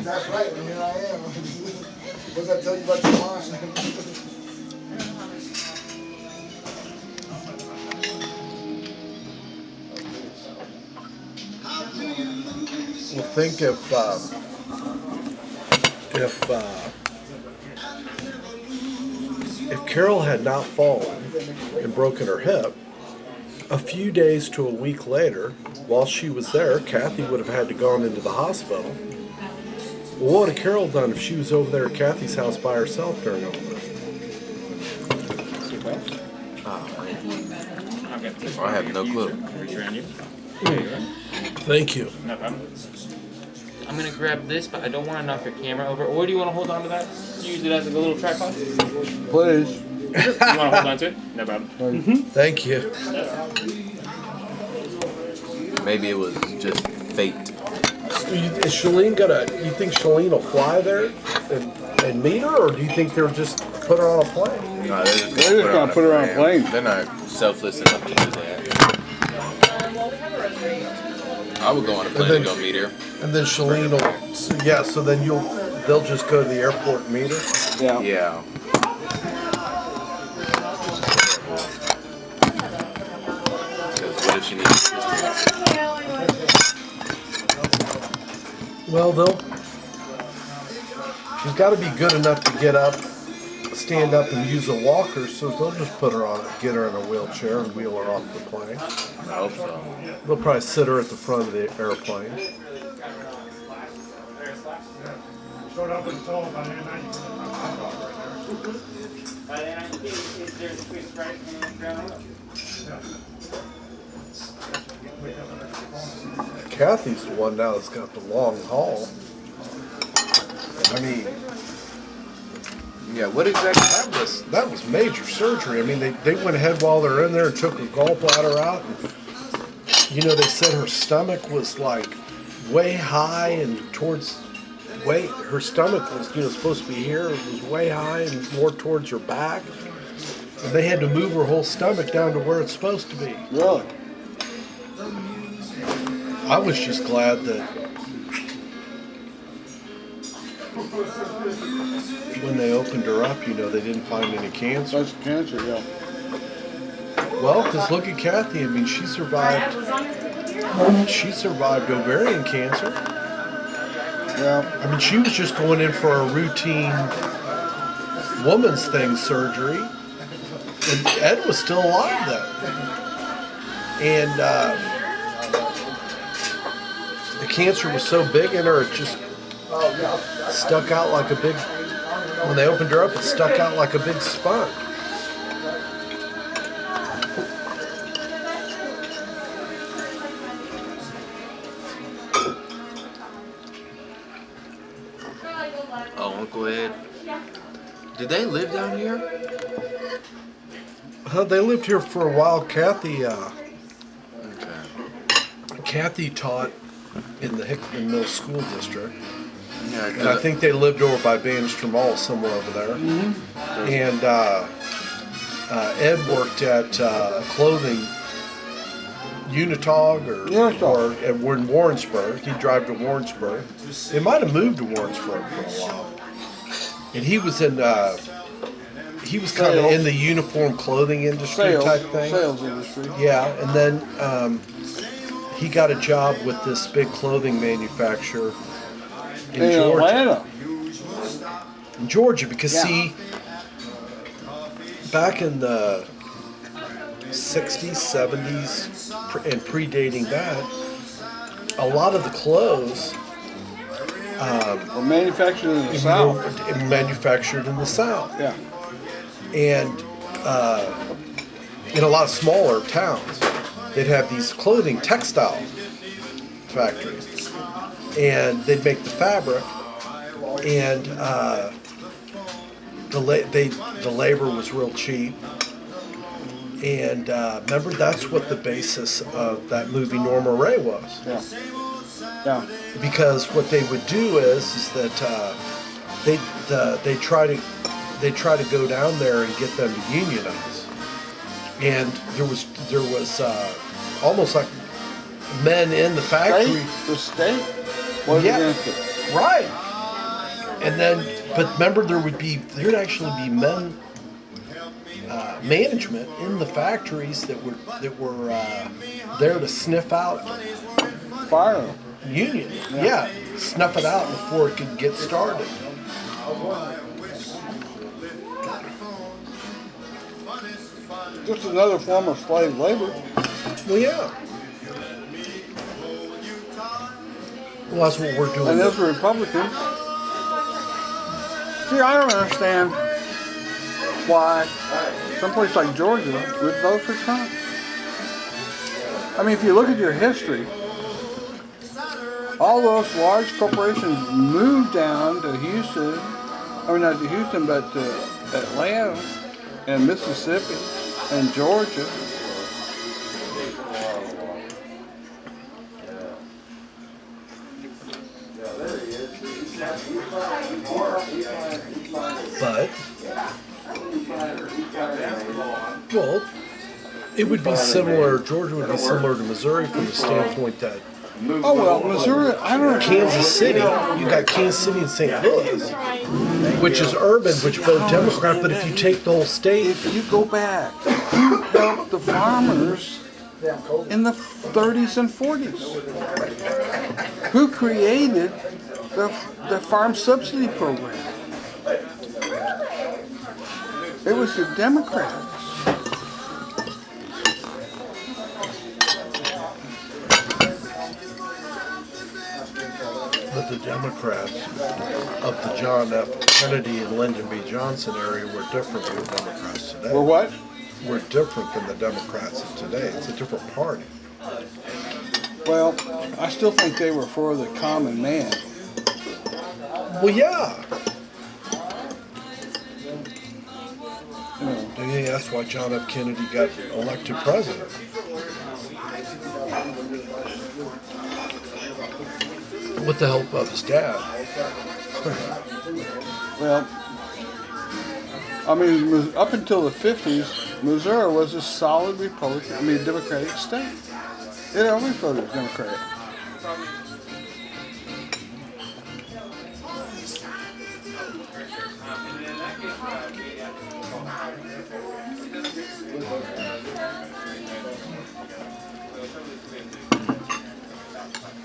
That's right, and here I am. What did I tell you about your mom? Well, think if Carol had not fallen and broken her hip, a few days to a week later, while she was there, Kathy would have had to gone into the hospital. Well, what would have Carol done if she was over there at Kathy's house by herself during all this? I have no clue. Thank you. No problem. I'm gonna grab this, but I don't want to knock your camera over. Or do you want to hold on to that? Use it as a little tripod? Please. You want to hold on to it? No problem. Thank you. Maybe it was just fate. Is Shalene you think Shalene will fly there and meet her, or do you think they'll just put her on a plane? No, they're just gonna put her on a plane. They're not selfless enough to do that. I would go on a plane and go meet her. And then Shalene will, so then they'll just go to the airport and meet her? Yeah. Yeah. Because what if she needs assistance? Well, she's got to be good enough to get up, stand up, and use a walker, so they'll just put her on it, get her in a wheelchair, and wheel her off the plane. I hope so. They'll probably sit her at the front of the airplane. Kathy's the one now that's got the long haul. I mean, Yeah, what exactly? that was major surgery. I mean, they went ahead while they're in there and took her gallbladder out. And, they said her stomach was like way high and her stomach was, supposed to be here. It was way high and more towards her back. And they had to move her whole stomach down to where it's supposed to be. Really? I was just glad that when they opened her up, they didn't find any cancer. That's cancer, yeah. Well, because look at Kathy. I mean, she survived ovarian cancer. Yeah. I mean, she was just going in for a routine woman's thing surgery. And Ed was still alive then. And the cancer was so big in her, it just stuck out like a big, when they opened her up, it stuck out like a big sponge. Oh, Uncle Ed. Did they live down here? They lived here for a while. Kathy taught in the Hickman Mill School District. Yeah, And I think they lived over by Bannister Mall, somewhere over there. Mm-hmm. And Ed worked at clothing Unitog or in Warrensburg. He'd drive to Warrensburg. They might have moved to Warrensburg for a while. And he was kind of in the uniform clothing industry type thing. Sales industry. Yeah, and then he got a job with this big clothing manufacturer in Georgia. Atlanta. In Georgia, because see, back in the 60s, 70s, and predating that, a lot of the clothes Were manufactured in the South. manufactured in the South. Yeah. And in a lot of smaller towns, they'd have these clothing textile factories, and they'd make the fabric, and the labor was real cheap. And remember, that's what the basis of that movie Norma Ray was. Yeah. Yeah. Because what they would do is that they try to go down there and get them to unionize. And there was almost like men in the factory. The state was Yeah. against it. Right. And then, but remember, there'd actually be men management in the factories that were there to sniff out Fire. union. Yeah, snuff it out before it could get started. Just another form of slave labor. Well, yeah. Well, that's what we're doing. And those Republicans. See, I don't understand why someplace like Georgia would vote for Trump. I mean, if you look at your history, all those large corporations moved down to Houston. I mean, not to Houston, but to Atlanta and Mississippi and Georgia. But, well, it would be similar, Georgia would be similar to Missouri from the standpoint that Oh, well, Missouri, I don't know. Kansas City, you got Kansas City and St. Louis, which is urban, which vote Democrat, but if you take the whole state, If you go back, who helped the farmers in the 30s and 40s? Who created the farm subsidy program? It was the Democrats. but the Democrats of the John F. Kennedy and Lyndon B. Johnson area were different than the Democrats today. Well, what? We're different than the Democrats of today. It's a different party. Well, I still think they were for the common man. Well, yeah. Yeah, that's why John F. Kennedy got elected president. With the help of his dad. Well, I mean, up until the 50s, Missouri was a solid Democratic state. It always voted Democratic.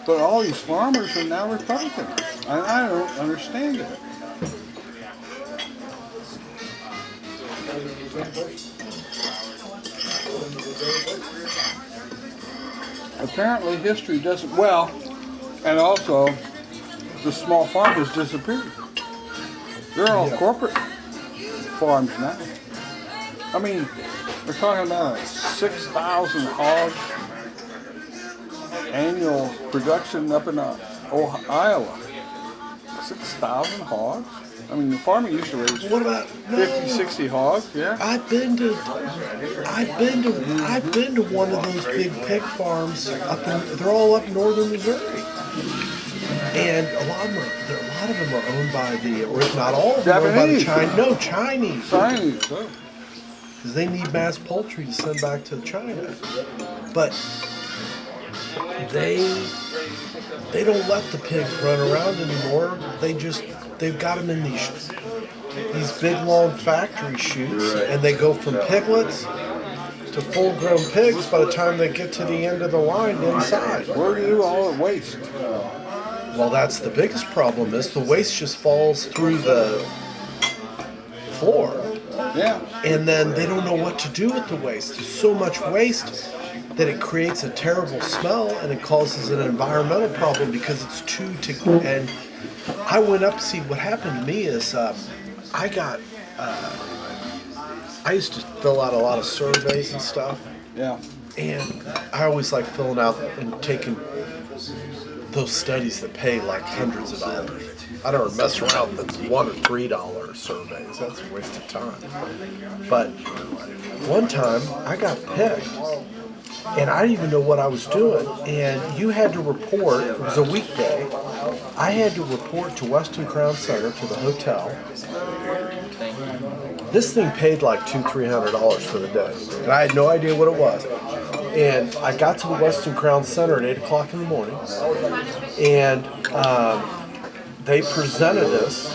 But all these farmers are now Republican. I don't understand it. Apparently history doesn't, well, and also the small farmers disappeared. They're all corporate farms now. I mean, we're talking about 6,000 hogs annual production up in Iowa. 6,000 hogs? I mean, the farmer used to raise What about 50, 60 hogs, yeah? I've been to one of those big pig farms they're all up northern Missouri. And a lot of them are owned by or if not all of them, are owned by the Japanese. Chinese. Chinese, oh. Because they need mass poultry to send back to China. But they don't let the pigs run around anymore. They've got them in these big long factory chutes, and they go from piglets to full-grown pigs by the time they get to the end of the line inside. Where do you do all the waste? Well, that's the biggest problem is the waste just falls through the floor. Yeah. And then they don't know what to do with the waste. There's so much waste that it creates a terrible smell and it causes an environmental problem because it's and I went up to see what happened to me is I used to fill out a lot of surveys and stuff. Yeah. And I always like filling out and taking those studies that pay like hundreds of dollars. I don't mess around with $1 or $3 surveys. That's a waste of time. But one time I got picked and I didn't even know what I was doing. And you had to report, it was a weekday, I had to report to Weston Crown Center to the hotel. This thing paid like $200-300 for the day. And I had no idea what it was. And I got to the Weston Crown Center at 8 o'clock in the morning, and they presented us.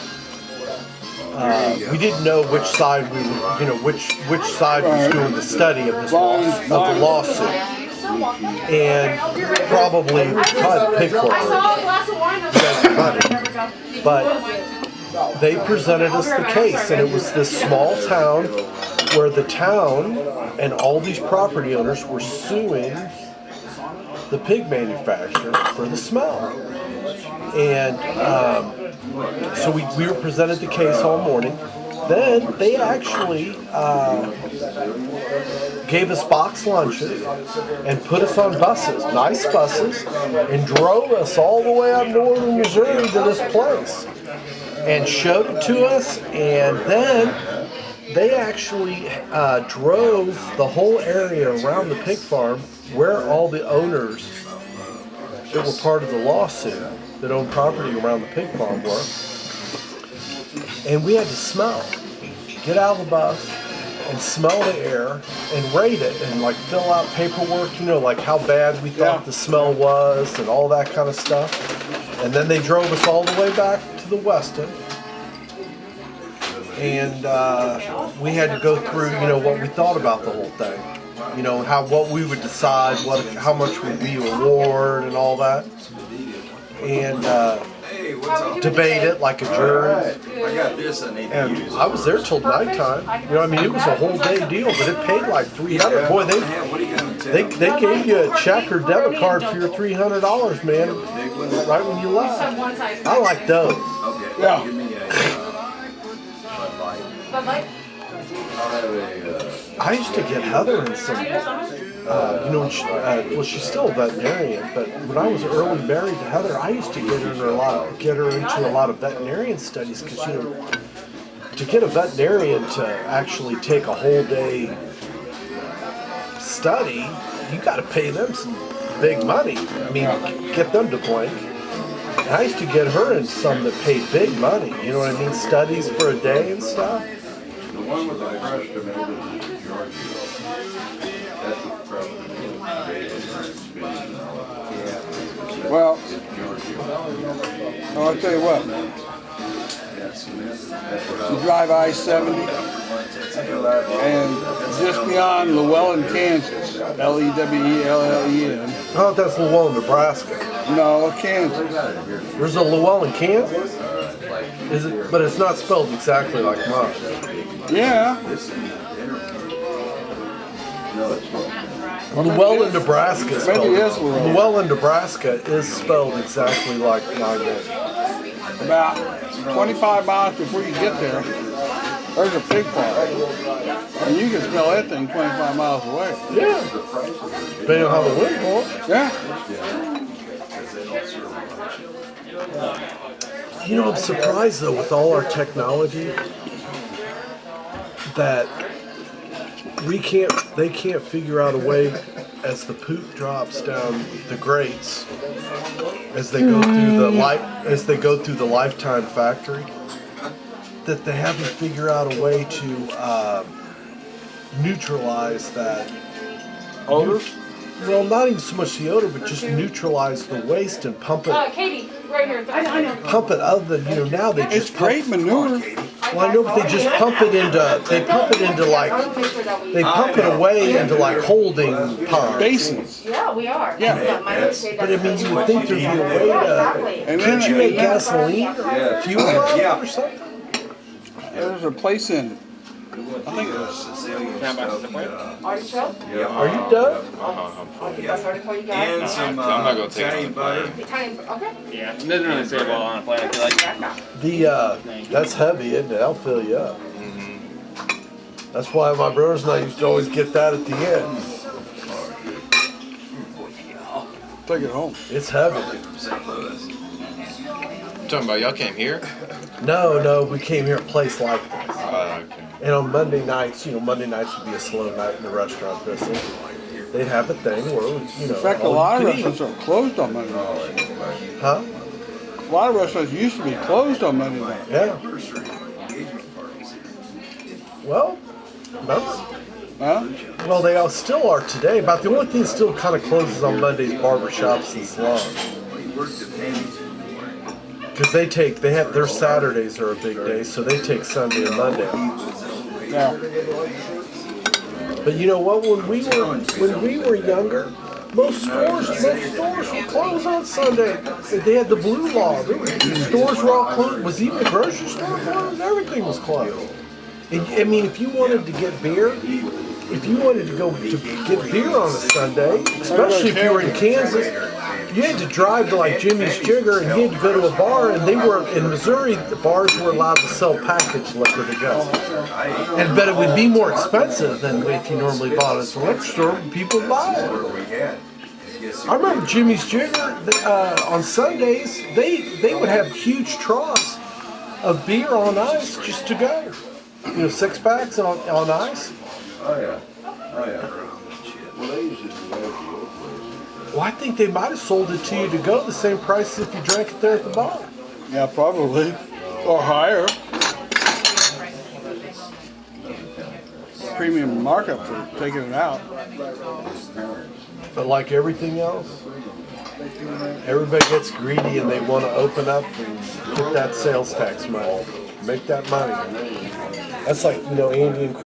We didn't know which side we were, which side was doing the study of this of the lawsuit, and probably the pig court. But they presented us the case, and it was this small town where the town and all these property owners were suing the pig manufacturer for the smell. And so we were presented the case all morning. Then they actually gave us box lunches and put us on buses, nice buses, and drove us all the way up northern Missouri to this place and showed it to us. And then they actually drove the whole area around the pig farm where all the owners that were part of the lawsuit that owned property around the pig farm were. And we had to smell, get out of the bus and smell the air and rate it and like fill out paperwork, like how bad we thought the smell was and all that kind of stuff. And then they drove us all the way back to the Weston. And we had to go through, what we thought about the whole thing. What we would decide, how much would we award and all that. And debate it like a jury. And I was there till nighttime. It was a whole day deal, but it paid like $300. Boy, they gave you a check or debit card for your $300, man, right when you left. I like those. Yeah. I used to get Heather in some, she's still a veterinarian, but when I was early married to Heather, I used to get her into a lot of veterinarian studies, because, to get a veterinarian to actually take a whole day study, you got to pay them some big money. Get them to blink. And I used to get her in some that paid big money, studies for a day and stuff. The one with the crushed tomatoes is Georgia. That's the president. Well, I'll tell you what. You drive I-70, and just beyond Llewellyn, Kansas, Lewellen. Oh, that's Llewellyn, Nebraska. No, Kansas. There's a Llewellyn, Kansas? Is it? But it's not spelled exactly like mine. Yeah. Llewellyn, Nebraska is spelled. Maybe it is Llewellyn, Nebraska is spelled exactly like mine. About 25 miles before you get there, there's a pig farm. And you can smell that thing 25 miles away. Yeah. Depending on how the wind blows. Yeah. I'm surprised though with all our technology that they can't figure out a way as the poop drops down the grates as they go through the lifetime factory, that they haven't figured out a way to neutralize that odor. Well, not even so much the odor, but just neutralize the waste and pump it. Katie, right here. I know. Pump it other than now they just It's great manure. Well, I know, but they just pump it into away into like holding ponds. Basins. Yeah, we are. Yeah. But you would think there'd be a way to. Can't you make gasoline or fuel or something? There's a place in, I think it was Artichoke? Are you done? And some I'm not gonna take it on the plane. Okay. Yeah, it doesn't really say well on a plane. I feel like That's heavy, isn't it? That'll fill you up. That's why my brothers and I used to always get that at the end. take it home. It's heavy. Talking about y'all came here? No, we came here at a place like this. Okay. And on Monday nights, Monday nights would be a slow night in the restaurant business. They'd have a thing where, In fact, a lot of restaurants are closed on Monday nights. Huh? A lot of restaurants used to be closed on Monday night. Yeah. Well, remember, Huh? Well, they all still are today. About the only thing that still kind of closes on Mondays, barbershops and salons. Because they have their Saturdays are a big day, so they take Sunday and Monday off. Yeah. But you know what? When we were younger, most stores were closed on Sunday. They had the blue law. The stores were all closed. Was even the grocery store closed? Everything was closed. I mean, if you wanted to get beer, if you wanted to go to get beer on a Sunday, especially if you were in Kansas, you had to drive to like Jimmy's Jigger, and you had to go to a bar. And they were in Missouri. The bars were allowed to sell packaged liquor to go. And but it would be more expensive than if you normally bought it at the liquor store. People buy it. I remember Jimmy's Jigger on Sundays. They would have huge troughs of beer on ice just to go. You know, 6-packs on ice. Oh yeah. Oh yeah. Well, they used to do that at the old place. Well, I think they might have sold it to you to go the same price as if you drank it there at the bar. Yeah, probably. Or higher. Premium markup for taking it out. But like everything else, everybody gets greedy and they want to open up and get that sales tax money. Make that money. That's like, you know, Andy and